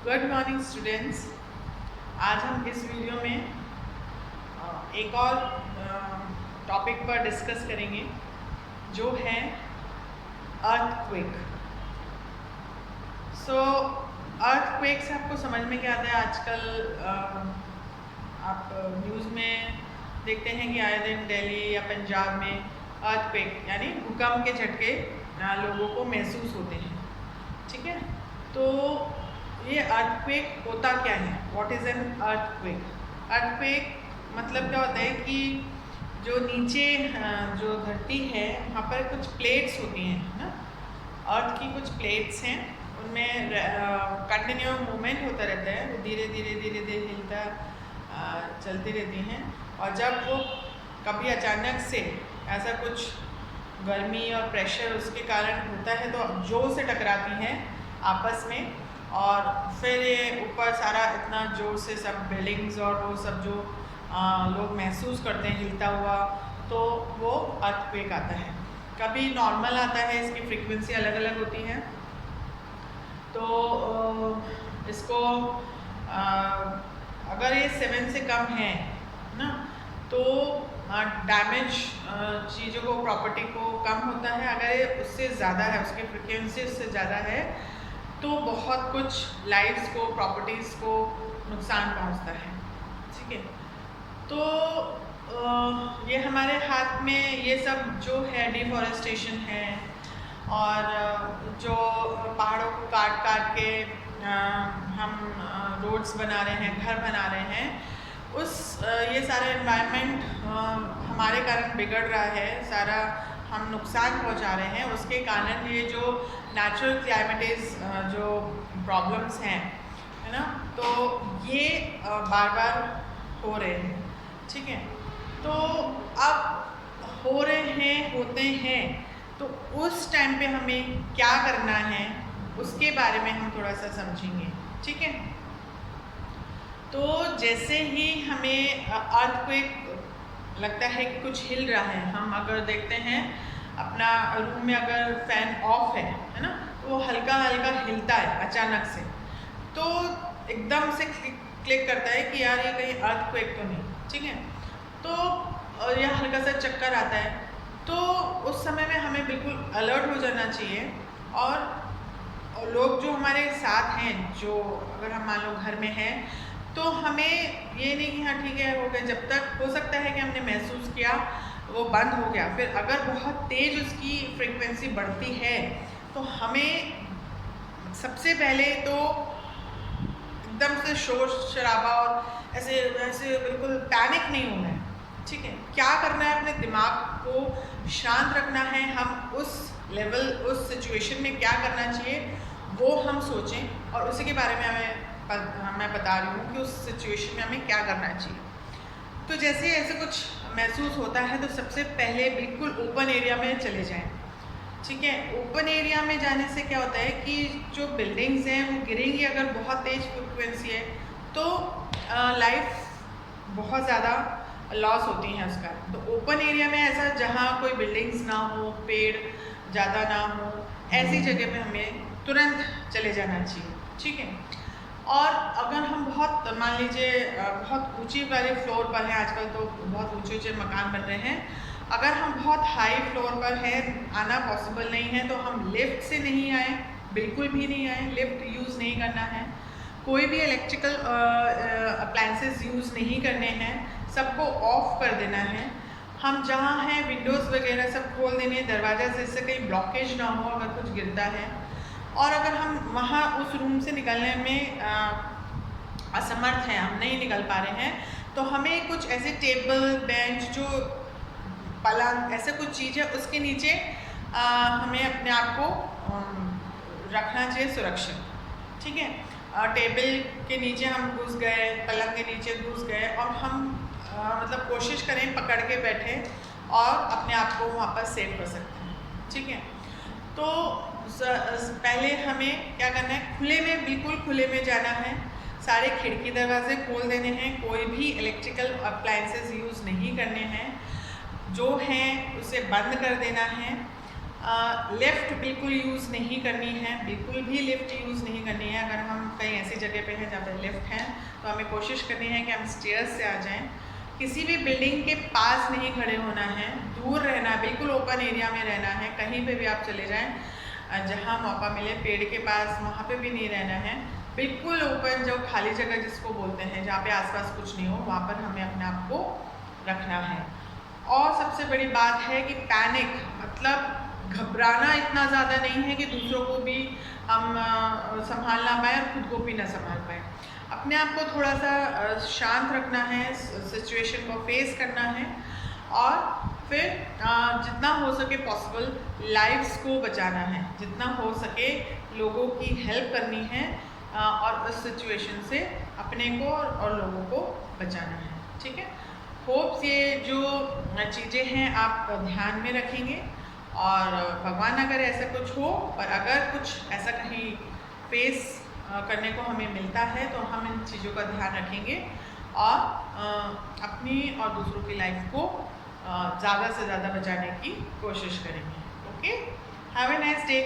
Good morning students. आज हम इस वीडियो में एक और टॉपिक पर डिस्कस करेंगे जो है अर्थक्वेक। सो अर्थक्वेक से आपको समझ में क्या आता है? आजकल आप न्यूज़ में देखते हैं कि आए दिन दिल्ली या पंजाब में अर्थक्वेक यानी भूकंप के झटके लोगों को महसूस होते हैं। ठीक है, तो ये अर्थक्वेक होता क्या है? What is an earthquake? Earthquake मतलब क्या होता है कि जो नीचे जो धरती है वहाँ पर कुछ प्लेट्स होती हैं ना, अर्थ की कुछ प्लेट्स हैं, उनमें कंटिन्यू मूवमेंट होता रहता है, वो धीरे धीरे हिलता चलती रहती हैं। और जब वो कभी अचानक से ऐसा कुछ गर्मी और प्रेशर उसके कारण होता है तो जोर से टकराती हैं आपस में, और फिर ये ऊपर सारा इतना जोर से सब बिल्डिंग्स और वो सब जो लोग महसूस करते हैं हिलता हुआ, तो वो अर्थक्वेक आता है। कभी नॉर्मल आता है, इसकी फ्रीक्वेंसी अलग अलग होती है। तो इसको अगर ये 7 से कम है ना, तो डैमेज चीज़ों को, प्रॉपर्टी को कम होता है। अगर ये उससे ज़्यादा है, उसकी फ्रीक्वेंसी उससे ज़्यादा है, तो बहुत कुछ लाइव्स को, प्रॉपर्टीज़ को नुकसान पहुंचता है। ठीक है, तो ये हमारे हाथ में ये सब जो है डिफॉरेस्टेशन है, और जो पहाड़ों को काट के हम रोड्स बना रहे हैं, घर बना रहे हैं, ये सारा एनवायरनमेंट हमारे कारण बिगड़ रहा है, सारा हम नुकसान पहुंचा रहे हैं। उसके कारण ये जो नेचुरल क्लाइमेटिस जो प्रॉब्लम्स हैं, है ना, तो ये बार बार हो रहे हैं। ठीक है, तो अब हो रहे हैं, होते हैं, तो उस टाइम पे हमें क्या करना है उसके बारे में हम थोड़ा सा समझेंगे। ठीक है, तो जैसे ही हमें अर्थक्वेक लगता है कि कुछ हिल रहा है, हम अगर देखते हैं अपना रूम में अगर फैन ऑफ है ना, तो वो हल्का हल्का हिलता है अचानक से, तो एकदम से क्लिक करता है कि यार ये कहीं अर्थक्वेक तो नहीं। ठीक है, तो यह हल्का सा चक्कर आता है, तो उस समय में हमें बिल्कुल अलर्ट हो जाना चाहिए। और लोग जो हमारे साथ हैं, जो अगर हम मान लो घर में हैं, तो हमें ये नहीं कि हाँ ठीक है हो गया, जब तक हो सकता है कि हमने महसूस किया वो बंद हो गया, फिर अगर बहुत तेज़ उसकी फ्रीक्वेंसी बढ़ती है तो हमें सबसे पहले तो एकदम से शोर शराबा और ऐसे वैसे बिल्कुल पैनिक नहीं होना है। ठीक है, क्या करना है, अपने दिमाग को शांत रखना है। हम उस लेवल, उस सिचुएशन में क्या करना चाहिए वो हम सोचें, और उसी के बारे में मैं बता रही हूँ कि उस सिचुएशन में हमें क्या करना चाहिए। तो जैसे ऐसे कुछ महसूस होता है तो सबसे पहले बिल्कुल ओपन एरिया में चले जाएं। ठीक है, ओपन एरिया में जाने से क्या होता है कि जो बिल्डिंग्स हैं वो गिरेंगी, अगर बहुत तेज़ फ्रिक्वेंसी है तो लाइफ बहुत ज़्यादा लॉस होती हैं उसका। तो ओपन एरिया में ऐसा जहाँ कोई बिल्डिंग्स ना हो, पेड़ ज़्यादा ना हो, ऐसी जगह पे हमें तुरंत चले जाना चाहिए। ठीक है, और अगर हम बहुत, मान लीजिए बहुत ऊंची वाले फ्लोर पर हैं, आजकल तो बहुत ऊंचे ऊंचे मकान बन रहे हैं, अगर हम बहुत हाई फ्लोर पर हैं, आना पॉसिबल नहीं है, तो हम लिफ्ट से नहीं आए, बिल्कुल भी नहीं आए, लिफ्ट यूज़ नहीं करना है, कोई भी इलेक्ट्रिकल अप्लायंसेस यूज़ नहीं करने हैं, सबको ऑफ कर देना है। हम जहाँ हैं विंडोज़ वगैरह सब खोल देने, दरवाज़ा से इससे कहीं ब्लॉकेज ना हो अगर कुछ गिरता है। और अगर हम वहाँ उस रूम से निकलने में असमर्थ हैं, हम नहीं निकल पा रहे हैं, तो हमें कुछ ऐसे टेबल, बेंच, जो पलंग, ऐसे कुछ चीज़ है उसके नीचे हमें अपने आप को रखना चाहिए सुरक्षित। ठीक है, टेबल के नीचे हम घुस गए, पलंग के नीचे घुस गए, और हम मतलब कोशिश करें पकड़ के बैठे और अपने आप को वहाँ पर सेव कर सकते हैं। ठीक है, तो पहले हमें क्या करना है, खुले में, बिल्कुल खुले में जाना है, सारे खिड़की दरवाजे खोल देने हैं, कोई भी इलेक्ट्रिकल अप्लायंसेस यूज़ नहीं करने हैं, जो हैं उसे बंद कर देना है। लिफ्ट बिल्कुल यूज़ नहीं करनी है, बिल्कुल भी लिफ्ट यूज़ नहीं करनी है। अगर हम कहीं ऐसे ऐसी जगह पे हैं जहाँ पे लिफ्ट हैं, तो हमें कोशिश करनी है कि हम स्टेयर्स से आ जाएं। किसी भी बिल्डिंग के पास नहीं खड़े होना है, दूर रहना है, बिल्कुल ओपन एरिया में रहना है। कहीं पे भी आप चले जाएं, जहाँ मौका मिले, पेड़ के पास, वहाँ पे भी नहीं रहना है। बिल्कुल ओपन, जो खाली जगह जिसको बोलते हैं, जहाँ पे आसपास कुछ नहीं हो, वहाँ पर हमें अपने आप को रखना है। और सबसे बड़ी बात है कि पैनिक मतलब घबराना इतना ज़्यादा नहीं है कि दूसरों को भी हम संभाल ना पाएँ और खुद को भी ना संभाल पाएँ। अपने आप को थोड़ा सा शांत रखना है, सिचुएशन को फेस करना है और फिर जितना हो सके पॉसिबल लाइव्स को बचाना है, जितना हो सके लोगों की हेल्प करनी है और उस सिचुएशन से अपने को और लोगों को बचाना है। ठीक है, होप्स ये जो चीज़ें हैं आप ध्यान में रखेंगे और भगवान अगर ऐसा कुछ हो, पर अगर कुछ ऐसा कहीं फेस करने को हमें मिलता है तो हम इन चीज़ों का ध्यान रखेंगे और अपनी और दूसरों की लाइफ को ज़्यादा से ज़्यादा बचाने की कोशिश करेंगे। Okay, have a nice day.